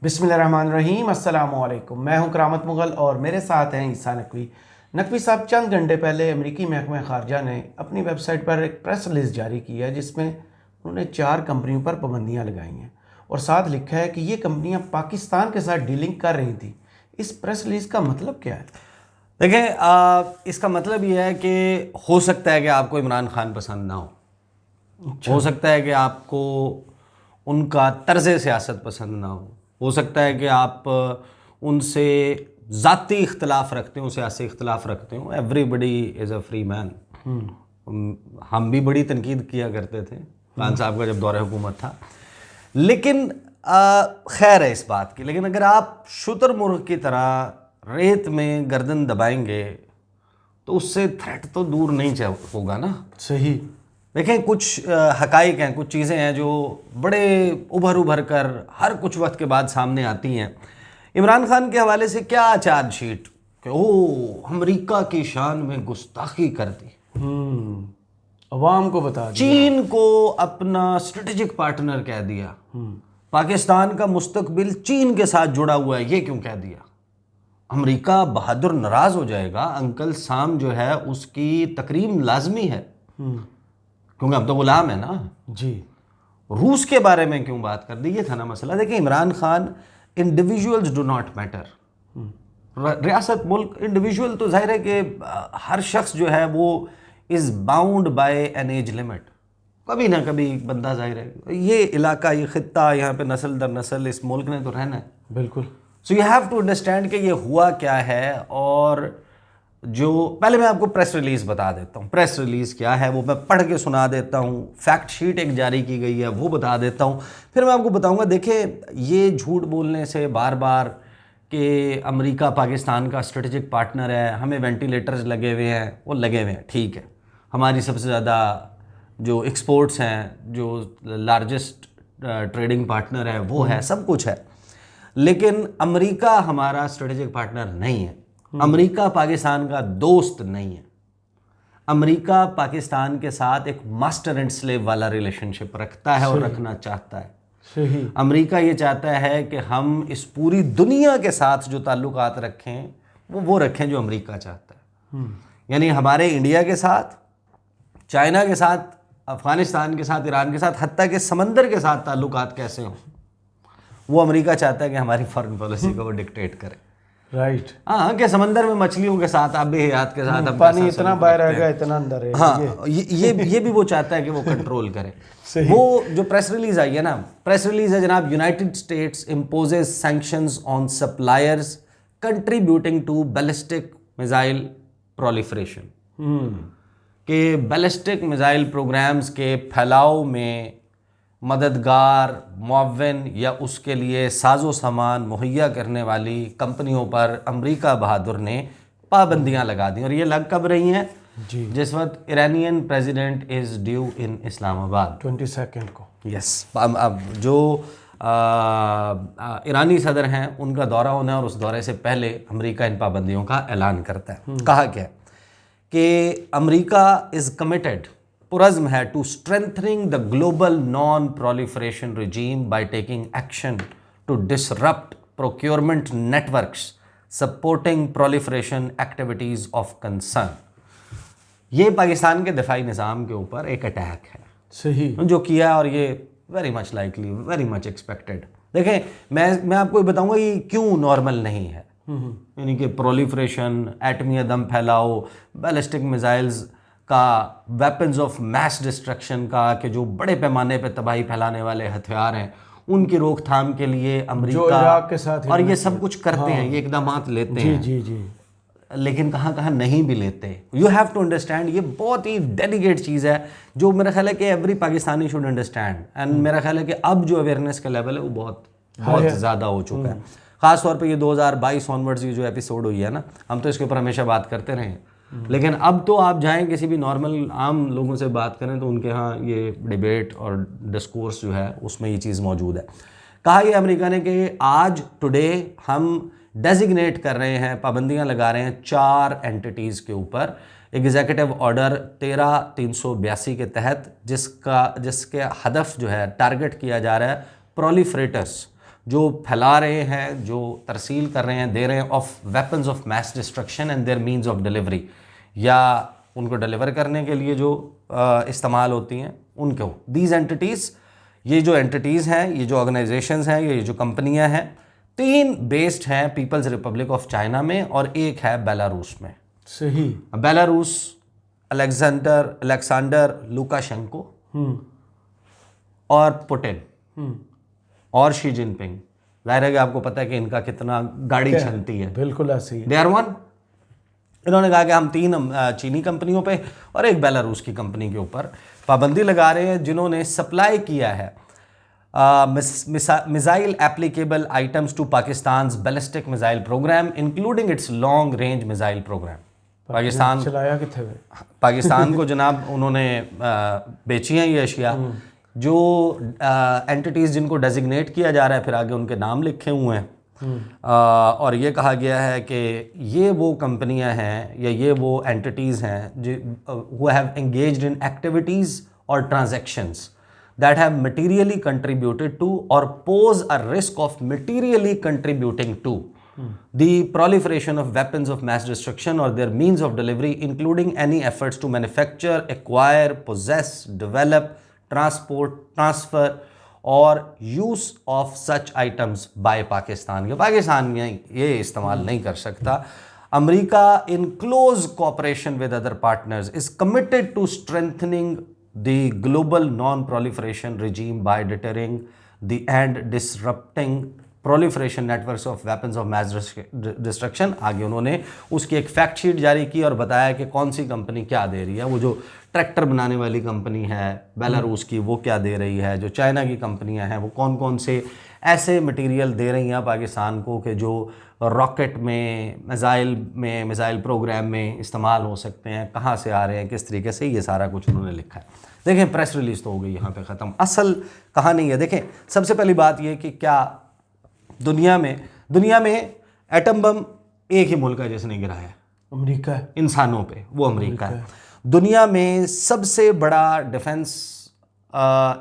बिस्मिल्लाहिर्रहमानिर्रहीम, अस्सलामुअलैकुम। मैं हूं करामत मुगल और मेरे साथ हैं ईसा नकवी। नकवी साहब, चंद घंटे पहले अमेरिकी महकमा खारजा ने अपनी वेबसाइट पर एक प्रेस रिलीज़ जारी की है जिसमें उन्होंने 4 कंपनियों पर पाबंदियां लगाई हैं और साथ लिखा है कि ये कंपनियां पाकिस्तान के साथ डीलिंग कर रही थी। इस प्रेस रिलीज़ का मतलब क्या है? देखें, इसका मतलब ये है कि हो सकता है कि आपको इमरान खान पसंद ना हो सकता है कि आपको उनका तर्ज सियासत पसंद ना हो सकता है कि आप उनसे ज़ाती इख्तलाफ रखते हो, सियासी इख्तलाफ रखते हो। Everybody is a free man. हम भी बड़ी तनकीद किया करते थे खान साहब का जब दौरे हुकूमत था, लेकिन खैर है इस बात की। लेकिन अगर आप शुतुरमुर्ग की तरह रेत में गर्दन दबाएंगे तो उससे थ्रेट तो दूर नहीं होगा ना। सही। देखें, कुछ हकाइक हैं, कुछ चीज़ें हैं जो बड़े उभर कर हर कुछ वक्त के बाद सामने आती हैं। इमरान खान के हवाले से क्या चार्जशीट कि अमेरिका की शान में गुस्ताखी कर दी, अवाम को बता दिया, चीन को अपना स्ट्रेटेजिक पार्टनर कह दिया, पाकिस्तान का मुस्तकबिल चीन के साथ जुड़ा हुआ है, ये क्यों कह दिया। अमेरिका बहादुर नाराज हो जाएगा। अंकल साम जो है उसकी तकरीम लाजमी है क्योंकि अब तो गुलाम है ना जी। रूस के बारे में क्यों बात कर दी, ये था ना मसला। देखिए, Imran Khan, individuals do not matter. रियासत मुल्क इंडिविजुअल तो जाहिर है कि हर शख्स जो है वो is bound by an age limit. कभी ना कभी बंदा, जाहिर है ये इलाका, ये खित्ता, यहाँ पे नस्ल दर नस्ल इस मुल्क ने तो रहना है। बिल्कुल। So you have to understand कि ये हुआ क्या है। और जो पहले मैं आपको प्रेस रिलीज़ बता देता हूँ। प्रेस रिलीज़ क्या है वो मैं पढ़ के सुना देता हूँ। फैक्ट शीट एक जारी की गई है वो बता देता हूँ, फिर मैं आपको बताऊँगा। देखिए, ये झूठ बोलने से बार बार कि अमेरिका पाकिस्तान का स्ट्रेटेजिक पार्टनर है, हमें वेंटिलेटर्स लगे हुए हैं, वो लगे हुए हैं, ठीक है। हमारी सबसे ज़्यादा जो एक्सपोर्ट्स हैं, जो लार्जेस्ट ट्रेडिंग पार्टनर है वो है, सब कुछ है, लेकिन अमेरिका हमारा स्ट्रेटेजिक पार्टनर नहीं है। अमेरिका पाकिस्तान का दोस्त नहीं है। अमेरिका पाकिस्तान के साथ एक मास्टर एंड स्लेव वाला रिलेशनशिप रखता है और रखना चाहता है। सही। अमेरिका ये चाहता है कि हम इस पूरी दुनिया के साथ जो ताल्लुकात रखें वो रखें जो अमेरिका चाहता है। यानी हमारे इंडिया के साथ, चाइना के साथ, अफगानिस्तान के साथ, ईरान के साथ, हत्ता के समंदर के साथ ताल्लुकात कैसे हों, वो अमेरिका चाहता है कि हमारी फॉरेन पॉलिसी को वो डिक्टेट करे। राइट। हाँ, कि समंदर में मछलियों के साथ, आप बेहयात के साथ, हम पानी इतना बाहर आ गया, इतना अंदर है। हाँ, ये भी वो चाहता है कि वो कंट्रोल करे। वो जो प्रेस रिलीज आई है ना, प्रेस रिलीज है जनाब, United States imposes sanctions on suppliers contributing to ballistic missile proliferation. कि बैलिस्टिक मिसाइल प्रोग्राम्स के फैलाव में मददगार, मुअव्विन या उसके लिए साजो सामान मुहैया करने वाली कंपनियों पर अमेरिका बहादुर ने पाबंदियां लगा दी। और ये लग कब रही हैं जी? जिस वक्त ईरानियन प्रेसिडेंट इज़ ड्यू इन इस्लामाबाद 22 को। यस। अब जो ईरानी सदर हैं उनका दौरा होना है और उस दौरे से पहले अमेरिका इन पाबंदियों का ऐलान करता है। कहा क्या कि अमेरिका इज़ कमिटेड, पुरज़्म है, to strengthening the global non proliferation regime by taking action to disrupt procurement networks supporting proliferation activities of concern. ये पाकिस्तान के दिफाई निज़ाम के ऊपर एक अटैक है। सही। जो किया, और ये very much likely, very much expected. देखें, मैं आपको ये बताऊंगा ये क्यों नॉर्मल नहीं है। यानी कि प्रोलिफरेशन, एटमी अदम फैलाओ, बैलिस्टिक मिसाइल्स का, वेपन्स ऑफ मैस डिस्ट्रक्शन का, कि जो बड़े पैमाने पे तबाही फैलाने वाले हथियार हैं उनकी रोकथाम के लिए अमेरिका इराक के साथ और ये सब कुछ करते हैं, ये इकदामात लेते हैं। जी जी। लेकिन कहाँ कहाँ नहीं भी लेते। यू हैव टू अंडरस्टैंड, ये बहुत ही डेलिकेट चीज़ है जो मेरा ख्याल है कि every Pakistani should understand. And मेरा ख्याल है कि अब जो अवेयरनेस का लेवल है वो बहुत ज़्यादा हो चुका है। ख़ास तौर पे ये 2022 ऑनवर्ड्स ये जो एपिसोड हुई है ना, हम तो इसके ऊपर हमेशा बात करते रहे, लेकिन अब तो आप जाएं किसी भी नॉर्मल आम लोगों से बात करें तो उनके यहाँ ये डिबेट और डिस्कोर्स जो है उसमें ये चीज़ मौजूद है। कहा यह अमेरिका ने कि आज टुडे हम डेजिग्नेट कर रहे हैं, पाबंदियां लगा रहे हैं 4 एंटिटीज़ के ऊपर एग्जीक्यूटिव ऑर्डर 13/382 के तहत, जिसके हदफ जो है टारगेट किया जा रहा है प्रोलिफरेटर्स, जो फैला रहे हैं, जो तरसील कर रहे हैं, दे रहे हैं of weapons of mass destruction and their means of delivery, या उनको डिलीवर करने के लिए जो इस्तेमाल होती हैं उनको, दीज एंटिटीज़, ये जो एंटिटीज़ हैं, ये जो ऑर्गेनाइजेशंस हैं, ये जो कंपनियां हैं, 3 बेस्ड हैं पीपल्स रिपब्लिक ऑफ चाइना में और एक है बेलारूस में। सही। बेलारूस अलेक्जेंडर लुकाशेंको और पुतिन और शी जिनपिंग। जाहिर है कि आपको पता है कि इनका कितना गाड़ी चलती है। बिल्कुल ऐसी है। They are one. इन्होंने कहा कि हम 3 चीनी कंपनियों पे और एक बेलारूस की कंपनी के ऊपर पाबंदी लगा रहे हैं जिन्होंने सप्लाई किया है missile applicable items to Pakistan ballistic missile programme including its long range missile programme. Pakistan चलाया किथे हुए? पाकिस्तान को जनाब उन्होंने बेची हैं ये अशिया, जो एंटिटीज़ जिनको डेजिग्नेट किया जा रहा है, फिर आगे उनके नाम लिखे हुए हैं, और ये कहा गया है कि ये वो कंपनियां हैं या ये वो एंटिटीज़ हैं who have engaged in activities or transactions that have materially contributed to or pose a risk of materially contributing to the proliferation of weapons of mass destruction or their means of delivery, including any efforts to manufacture, acquire, possess, develop, transport, transfer और use of such items by Pakistan. के पाकिस्तान ये इस्तेमाल नहीं कर सकता। America in close cooperation with other partners is committed to strengthening the global non proliferation regime by deterring the and disrupting proliferation networks of weapons of mass destruction. आगे उन्होंने उसकी एक फैक्ट शीट जारी की और बताया कि कौन सी कंपनी क्या दे रही है। वो जो ट्रैक्टर बनाने वाली कंपनी है बेलारूस की, वो क्या दे रही है, जो चाइना की कंपनियां हैं वो कौन कौन से ऐसे मटेरियल दे रही हैं पाकिस्तान को कि जो रॉकेट में, मिसाइल प्रोग्राम में इस्तेमाल हो सकते हैं, कहाँ से आ रहे हैं, किस तरीके से, ये सारा कुछ उन्होंने लिखा है। देखें, प्रेस रिलीज़ तो हो गई यहाँ पे ख़त्म। असल कहानी है, देखें सबसे पहली बात ये कि क्या दुनिया में एटम बम एक ही मुल्क है जिसने गिराया है, अमेरिका है। इंसानों पे, वो अमेरिका है। दुनिया में सबसे बड़ा डिफेंस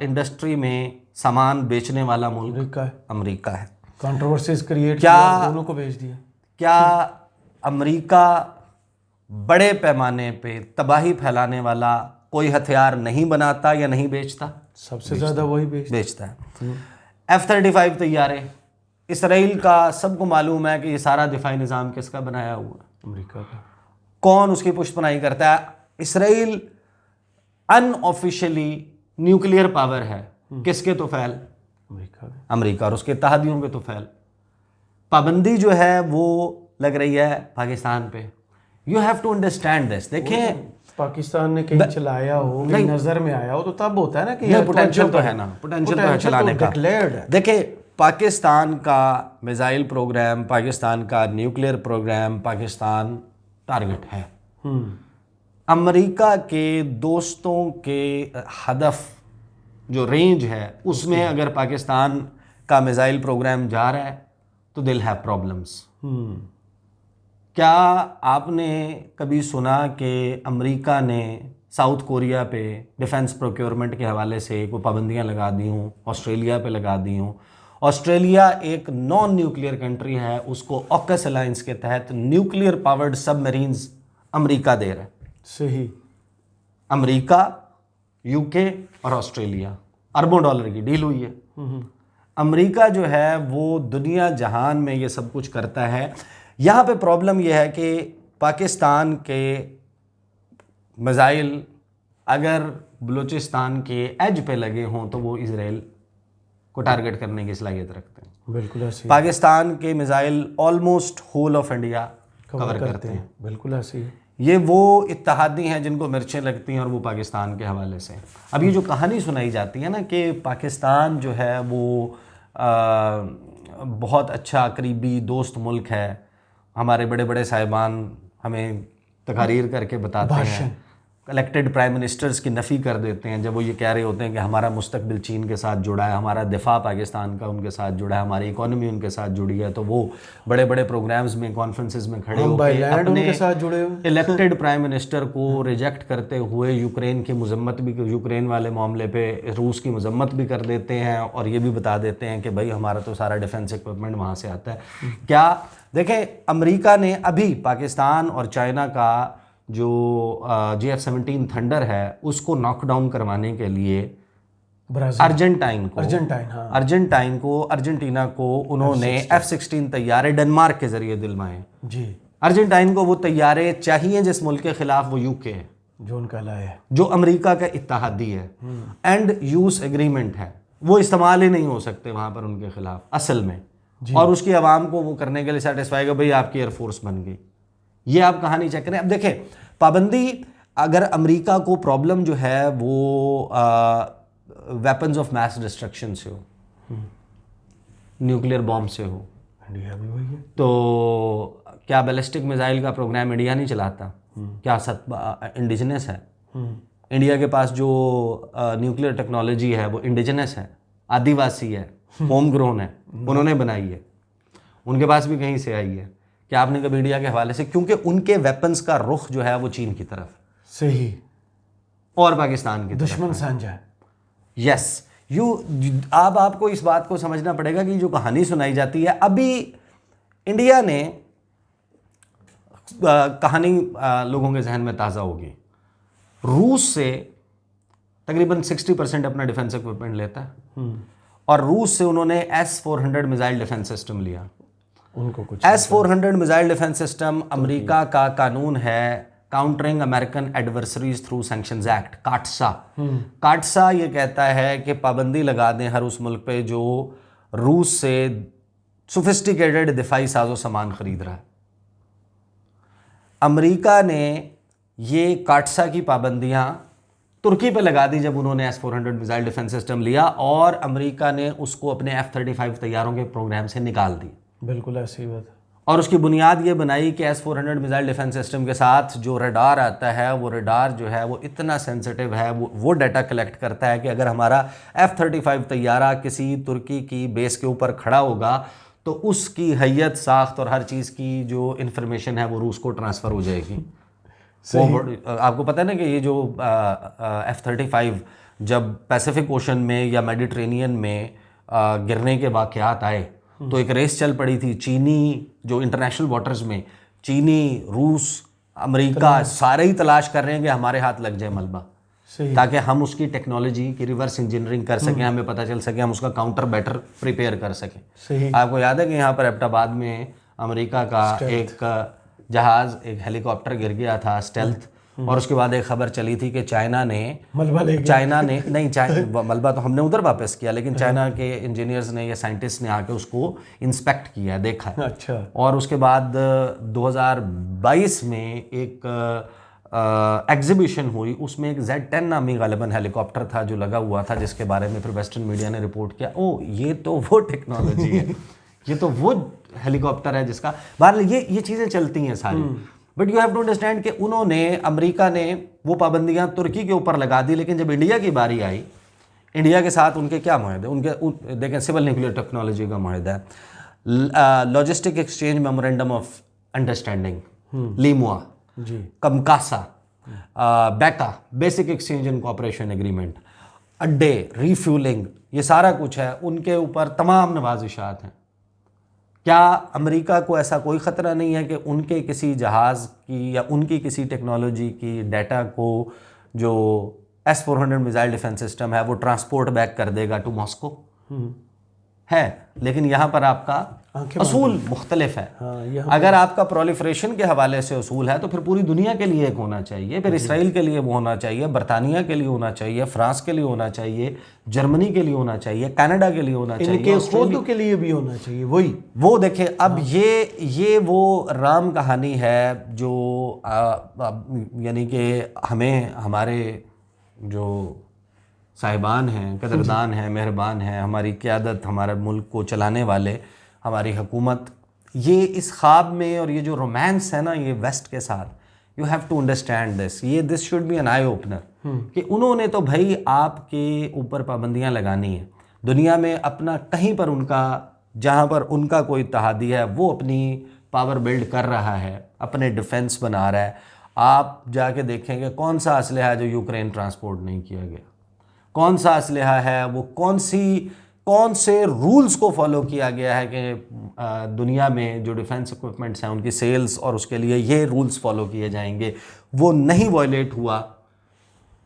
इंडस्ट्री में सामान बेचने वाला मुल्क अमेरिका है। कंट्रोवर्सीज क्रिएट किया, दोनों को भेज दिया। क्या अमेरिका बड़े पैमाने पे तबाही फैलाने वाला कोई हथियार नहीं बनाता या नहीं बेचता? सबसे ज़्यादा वही बेचता है। F-35 तैयारे इसराइल का, सबको मालूम है कि ये सारा दिफाई निज़ाम किसका बनाया हुआ? अमेरिका का। कौन उसकी पुष्टपनाही करता है? इसराइल अनऑफिशियली न्यूक्लियर पावर है, किसके तो फैल? अमेरिका और उसके इत्तेहादियों के तो फैल। पाबंदी जो है वो लग रही है पाकिस्तान पे। You have to understand this. देखें, पाकिस्तान ने कहीं चलाया हो, कहीं नजर में आया हो, तो तब होता है ना कि पोटेंशियल तो है ना, पोटेंशियल तो है चलाने का। देखें, पाकिस्तान का मिसाइल प्रोग्राम, पाकिस्तान का न्यूक्लियर प्रोग्राम, पाकिस्तान टारगेट है। अमेरिका के दोस्तों के हदफ जो रेंज है उसमें अगर पाकिस्तान का मिसाइल प्रोग्राम जा रहा है तो दिल है प्रॉब्लम्स। क्या आपने कभी सुना कि अमेरिका ने साउथ कोरिया पे डिफेंस प्रोक्योरमेंट के हवाले से कोई पाबंदियां लगा दी हूँ, ऑस्ट्रेलिया पे लगा दी हूँ? ऑस्ट्रेलिया एक नॉन न्यूक्लियर कंट्री है, उसको ऑकस अलायंस के तहत न्यूक्लियर पावर्ड सबमरीन्स अमेरिका दे रहा है। सही। अमेरिका, यूके और ऑस्ट्रेलिया, अरबों डॉलर की डील हुई है। अमेरिका जो है वो दुनिया जहान में ये सब कुछ करता है। यहाँ पे प्रॉब्लम यह है कि पाकिस्तान के मिसाइल अगर बलूचिस्तान के एज पे लगे हों तो वो इसराइल को टारगेट करने की सलाहियत रखते हैं। बिल्कुल ऐसे। पाकिस्तान के missile almost whole of India cover करते हैं। बिल्कुल ऐसे ही। ये वो इत्तेहादी हैं जिनको मिर्चें लगती हैं और वो पाकिस्तान के हवाले से। अब ये जो कहानी सुनाई जाती है ना कि पाकिस्तान जो है वो बहुत अच्छा करीबी दोस्त मुल्क है, हमारे बड़े बड़े साहिबान हमें तकारीर करके बताते हैं, इलेक्टेड प्राइम मिनिस्टर्स की नफ़ी कर देते हैं जब वो ये कह रहे होते हैं कि हमारा मुस्तकबिल चीन के साथ जुड़ा है, हमारा दिफा पाकिस्तान का उनके साथ जुड़ा है, हमारी इकोनॉमी उनके साथ जुड़ी है, तो वो बड़े बड़े प्रोग्राम्स में, कॉन्फ्रेंसेस में खड़े होकर अपने इलेक्टेड प्राइम मिनिस्टर को रिजेक्ट करते हुए यूक्रेन की मजम्मत भी, यूक्रेन वाले मामले पे रूस की मजम्मत भी कर देते हैं और ये भी बता देते हैं कि भाई हमारा तो सारा डिफेंस इक्विपमेंट वहाँ से आता है। क्या देखें, अमेरिका ने अभी पाकिस्तान और चाइना का जो JF-17 थंडर है उसको नॉकडाउन करवाने के लिए अर्जेंटीना को उन्होंने F-16 तैयारे डेनमार्क के जरिए दिलवाए जी। अर्जेंटाइन को वो तैयारे चाहिए जिस मुल्क के खिलाफ वो यूके है, जो उनका है, जो अमेरिका का इत्तेहादी है, एंड यूज एग्रीमेंट है, वो इस्तेमाल ही नहीं हो सकते वहाँ पर उनके खिलाफ असल में, और उसकी आवाम को वो करने के लिए सेटिस्फाई कि भाई आपकी एयरफोर्स बन गई। ये आप कहानी चेक करें। अब देखें, पाबंदी, अगर अमेरिका को प्रॉब्लम जो है वो वेपन्स ऑफ मैस डिस्ट्रक्शन से हो, न्यूक्लियर बॉम्ब से हो, इंडिया भी वही है, तो क्या बैलिस्टिक मिसाइल का प्रोग्राम इंडिया नहीं चलाता? क्या इंडिजिनस है? इंडिया के पास जो न्यूक्लियर टेक्नोलॉजी है वो इंडिजिनस है, आदिवासी है, होम ग्रोन है, उन्होंने बनाई है, उनके पास भी कहीं से आई है। क्या आपने कभी इंडिया के हवाले से, क्योंकि उनके वेपन्स का रुख जो है वो चीन की तरफ सही और पाकिस्तान की दुश्मन साझा है। यस, अब आपको इस बात को समझना पड़ेगा कि जो कहानी सुनाई जाती है, अभी इंडिया ने कहानी लोगों के जहन में ताज़ा होगी, रूस से तकरीबन 60% अपना डिफेंस इक्विपमेंट लेता है, और रूस से उन्होंने S-400 मिसाइल डिफेंस सिस्टम लिया। उनको कुछ S-400 missile defence system America का कानून है countering American adversaries through sanctions act, काटसा। काटसा ये कहता है कि पाबंदी लगा दें हर उस मुल्क पे जो रूस से सोफिस्टिकेटेड दिफाई साजो सामान खरीद रहा है। अमेरिका ने ये काटसा की पाबंदियां तुर्की पे लगा दी जब उन्होंने S-400 मिसाइल डिफेंस सिस्टम लिया, और अमेरिका ने उसको अपने F-35 तैयारों के प्रोग्राम से निकाल दी। बिल्कुल ऐसी बात। और उसकी बुनियाद ये बनाई कि S-400 मिसाइल डिफेंस सिस्टम के साथ जो रडार आता है, वो रडार जो है वो इतना सेंसिटिव है, वो डाटा कलेक्ट करता है कि अगर हमारा F-35 तैयारा किसी तुर्की की बेस के ऊपर खड़ा होगा तो उसकी हैयत, साख्त और हर चीज़ की जो इन्फॉर्मेशन है वो रूस को ट्रांसफ़र हो जाएगी। आपको पता है ना कि ये जो F-35 जब पैसिफिक ओशन में या मेडिटेरेनियन में गिरने के वाक़यात आए तो एक रेस चल पड़ी थी, चीनी जो इंटरनेशनल वाटर्स में, चीनी, रूस, अमेरिका सारे ही तलाश कर रहे हैं कि हमारे हाथ लग जाए मलबा, ताकि हम उसकी टेक्नोलॉजी की रिवर्स इंजीनियरिंग कर सकें, हमें पता चल सके, हम उसका काउंटर बेटर प्रिपेयर कर सकें। आपको याद है कि यहाँ पर एबटाबाद में अमेरिका का एक जहाज़, एक हेलीकॉप्टर गिर गया था, स्टेल्थ, और उसके बाद एक खबर चली थी कि चाइना ने मलबा तो हमने उधर वापस किया, लेकिन चाइना के इंजीनियर्स ने या साइंटिस्ट ने आके उसको इंस्पेक्ट किया, देखा। अच्छा। और उसके बाद 2022 में एक एग्जीबिशन हुई, उसमें एक Z-10 नामी गालिबन हेलीकॉप्टर था जो लगा हुआ था, जिसके बारे में फिर वेस्टर्न मीडिया ने रिपोर्ट किया, ओ ये तो वो टेक्नोलॉजी है, ये तो वो हेलीकॉप्टर है जिसका, बहरहाल ये चीज़ें चलती हैं सारी। But you have to understand कि उन्होंने, अमेरिका ने वो पाबंदियां तुर्की के ऊपर लगा दी, लेकिन जब इंडिया की बारी आई, इंडिया के साथ उनके क्या माहदे, देखें सिविल न्यूक्लियर टेक्नोलॉजी का माहदा है, logistic exchange memorandum of understanding, LEMOA, COMCASA, BECA, basic exchange and cooperation agreement, अड्डे, रीफ्यूलिंग, ये सारा कुछ है, उनके ऊपर तमाम नवाजिशात हैं। क्या अमेरिका को ऐसा कोई ख़तरा नहीं है कि उनके किसी जहाज़ की या उनकी किसी टेक्नोलॉजी की डाटा को जो S-400 मिसाइल डिफेंस सिस्टम है वो ट्रांसपोर्ट बैक कर देगा टू मॉस्को? है, लेकिन यहाँ पर आपका असूल मुख्तलिफ है। अगर आपका प्रोलिफरेशन के हवाले से असूल है तो फिर पूरी दुनिया के लिए एक होना चाहिए, फिर इसराइल के लिए वो होना चाहिए, बरतानिया के लिए होना चाहिए, फ्रांस के लिए होना चाहिए, जर्मनी के लिए होना चाहिए, कनाडा के लिए होना चाहिए, इनके खुद के लिए भी होना चाहिए। वो देखें, अब ये वो राम कहानी है जो यानी कि हमें हमारे जो साहिबान हैं, कदरदान हैं, मेहरबान हैं, हमारी क़यादत, हमारे मुल्क को चलाने वाले, हमारी हुकूमत, ये इस ख्वाब में, और ये जो रोमांस है ना ये वेस्ट के साथ, you have to understand this should be an eye opener कि उन्होंने तो भाई आपके ऊपर पाबंदियां लगानी है। दुनिया में अपना कहीं पर उनका, जहाँ पर उनका कोई इत्तेहादी है वो अपनी पावर बिल्ड कर रहा है, अपने डिफेंस बना रहा है। आप जाके देखेंगे कौन सा असलहा है जो यूक्रेन ट्रांसपोर्ट नहीं किया गया, कौन सा असलहा है वो कौन से रूल्स को फॉलो किया गया है कि दुनिया में जो डिफेंस इक्विपमेंट्स हैं उनकी सेल्स और उसके लिए ये रूल्स फॉलो किए जाएंगे, वो नहीं वायलेट हुआ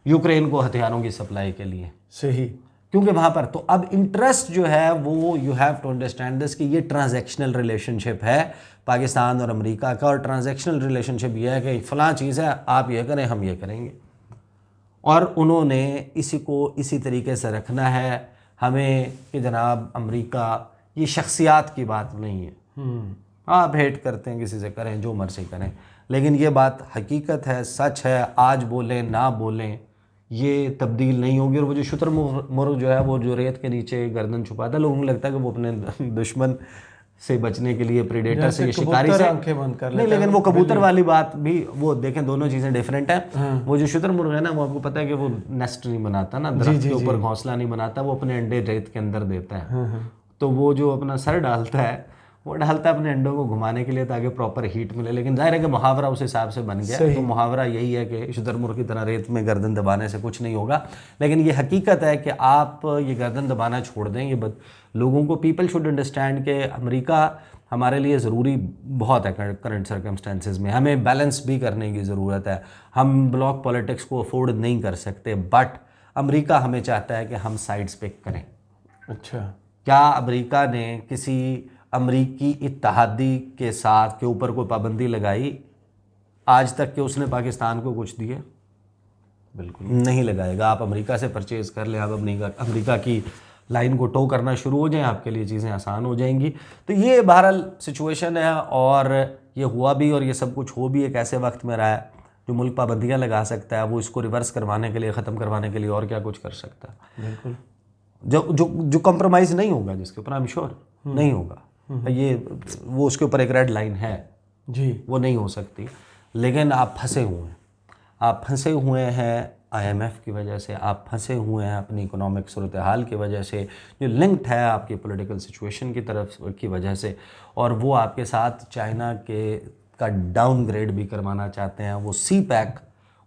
यूक्रेन को हथियारों की सप्लाई के लिए। सही। क्योंकि वहाँ पर तो अब इंटरेस्ट जो है वो, you have to understand this कि ये ट्रांजैक्शनल रिलेशनशिप है पाकिस्तान और अमेरिका का। और ट्रांजैक्शनल रिलेशनशिप ये है कि फ़लाँ चीज़ है, आप ये करें हम ये करेंगे, और उन्होंने इसी को इसी तरीके से रखना है हमें कि जनाब अमेरिका ये शख्सियात की बात नहीं है। आप हेट करते हैं किसी से, करें जो मर्जी करें, लेकिन ये बात हकीकत है, सच है। आज बोलें ना बोलें ये तब्दील नहीं होगी। और वो जो शुतुरमुर्ग जो है वो जो रेत के नीचे गर्दन छुपाता है, लोगों को लगता है कि वो अपने दुश्मन से बचने के लिए, प्रेडेटर से, शिकारी से आंखें बंद कर नहीं, लेकिन वो कबूतर वाली बात भी वो देखें, दोनों चीज़ें डिफरेंट हैं। वो जो शुतुरमुर्ग है ना, वो आपको पता है कि वो नेस्ट नहीं बनाता ना, दरख्त के ऊपर घोंसला नहीं बनाता, वो अपने अंडे रेत के अंदर देता है। तो वो जो अपना सर डालता है वो डालता है अपने अंडों को घुमाने के लिए ताकि प्रॉपर हीट मिले। लेकिन जाहिर है कि मुहावरा उस हिसाब से बन गया। तो मुहावरा यही है कि शुतुरमुर्ग की तरह रेत में गर्दन दबाने से कुछ नहीं होगा। लेकिन ये हकीकत है कि आप ये गर्दन दबाना छोड़ दें। ये लोगों को, पीपल शुड अंडरस्टैंड कि अमेरिका हमारे लिए ज़रूरी बहुत है करंट सर्कमस्टेंसेस में। हमें बैलेंस भी करने की ज़रूरत है। हम ब्लॉक पॉलिटिक्स को अफोर्ड नहीं कर सकते, बट अमेरिका हमें चाहता है कि हम साइड्स पिक करें। अच्छा, क्या अमेरिका ने किसी अमरीकी इत्तेहादी के साथ के ऊपर कोई पाबंदी लगाई आज तक कि उसने पाकिस्तान को कुछ दिए? बिल्कुल नहीं लगाएगा। आप अमेरिका से परचेज़ कर लें, आप अमेरिका की लाइन को टो करना शुरू हो जाएं, आपके लिए चीज़ें आसान हो जाएंगी। तो ये बहरहाल सिचुएशन है, और ये हुआ भी और ये सब कुछ हो भी एक ऐसे वक्त में रहा है जो मुल्क पाबंदियाँ लगा सकता है, वो इसको रिवर्स करवाने के लिए, ख़त्म करवाने के लिए और क्या कुछ कर सकता है। बिल्कुल। जो कंप्रोमाइज़ नहीं होगा, जिसके ऊपर आई एम श्योर नहीं होगा, ये वो उसके ऊपर एक रेड लाइन है जी, वो नहीं हो सकती। लेकिन आप फंसे हुए हैं, आप फंसे हुए हैं IMF की वजह से, आप फंसे हुए हैं अपनी इकोनॉमिक सूरत हाल की वजह से, जो लिंक्ड है आपकी पॉलिटिकल सिचुएशन की तरफ की वजह से, और वो आपके साथ चाइना का डाउनग्रेड भी करवाना चाहते हैं। वो CPEC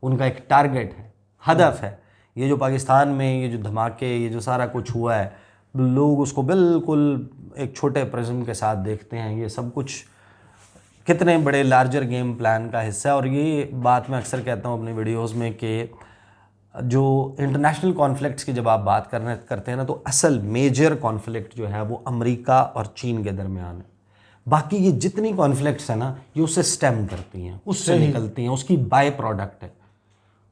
उनका एक टारगेट है, हदफ है। ये जो पाकिस्तान में ये जो धमाके, ये जो सारा कुछ हुआ है, लोग उसको बिल्कुल एक छोटे प्रिज्म के साथ देखते हैं। ये सब कुछ कितने बड़े लार्जर गेम प्लान का हिस्सा है। और ये बात मैं अक्सर कहता हूँ अपनी वीडियोस में कि जो इंटरनेशनल कॉन्फ्लिक्ट्स की जब आप बात करते हैं ना, तो असल मेजर कॉन्फ्लिक्ट जो है वो अमेरिका और चीन के दरमियान है। बाकी ये जितनी कॉन्फ्लिक्ट्स है ना, ये उससे स्टेम करती हैं, उससे निकलती हैं, उसकी बाय प्रोडक्ट है।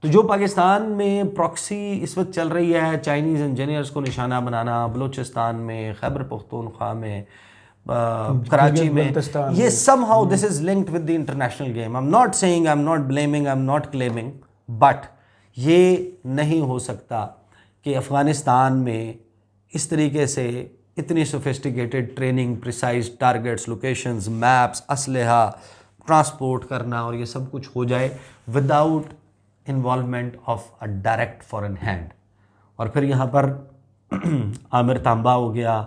तो जो पाकिस्तान में प्रॉक्सी इस वक्त चल रही है, चाइनीज़ इंजीनियर्स को निशाना बनाना, बलूचिस्तान में, खैबर पख्तूनख्वा में, कराची में, ये somehow this is linked with the international game. I'm not saying, I'm not blaming, I'm not claiming, but ये नहीं हो सकता कि अफ़गानिस्तान में इस तरीके से इतनी sophisticated training, precise targets, locations, maps, असलहा ट्रांसपोर्ट करना और ये सब कुछ हो जाए without involvement of a direct foreign hand. और फिर यहाँ पर आमिर तांबा हो गया,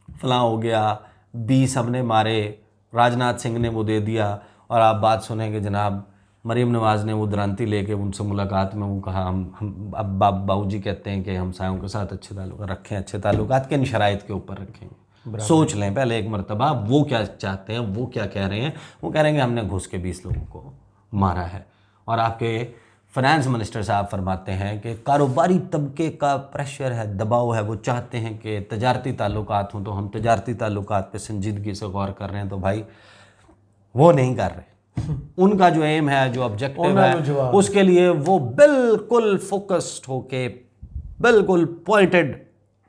फलां हो गया, 20 हमने मारे, राजनाथ सिंह ने वो दे दिया, और आप बात सुनेंगे जनाब मरीम नवाज़ ने वो दरांती लेके उनसे मुलाकात में वो कहा हम अब बाबूजी कहते हैं कि हम सायों के साथ अच्छे ताल्लुक रखें, अच्छे ताल्लुकात किन शराइत के ऊपर रखेंगे। सोच लें पहले एक मरतबा वो क्या चाहते हैं, वो क्या कह रहे हैं। वो कह रहे हैं कि हमने घुस के 20 लोगों को मारा है, और आपके फाइनेंस मिनिस्टर साहब फरमाते हैं कि कारोबारी तबके का प्रेशर है, दबाव है, वो चाहते हैं कि तजारती ताल्लुकात हों, तो हम तजारती ताल्लुकात पे संजीदगी से गौर कर रहे हैं। तो भाई वो नहीं कर रहे। उनका जो एम है, जो ऑब्जेक्टिव है, उसके लिए वो बिल्कुल फोकस्ड होके, बिल्कुल पॉइंटेड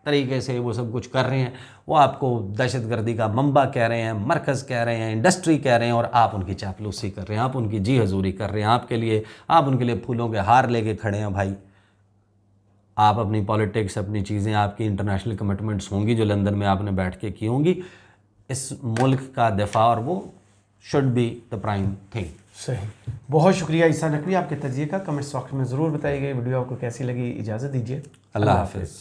तरीके से वो सब कुछ कर रहे हैं। वो आपको दहशतगर्दी का मंबा कह रहे हैं, मरकज़ कह रहे हैं, इंडस्ट्री कह रहे हैं, और आप उनकी चापलूसी कर रहे हैं, आप उनकी जी हजूरी कर रहे हैं, आप उनके लिए फूलों के हार लेके खड़े हैं। भाई आप अपनी पॉलिटिक्स, अपनी चीज़ें, आपकी इंटरनेशनल कमिटमेंट्स होंगी जो लंदन में आपने बैठ के की होंगी, इस मुल्क का दिफा, और वो should be the prime thing. सही, बहुत शुक्रिया ईसा नकवी आपके तजिए का। कमेंट्स बॉक्स में ज़रूर बताइएगा वीडियो आपको कैसी लगी। इजाज़त दीजिए, अल्लाह हाफिज़।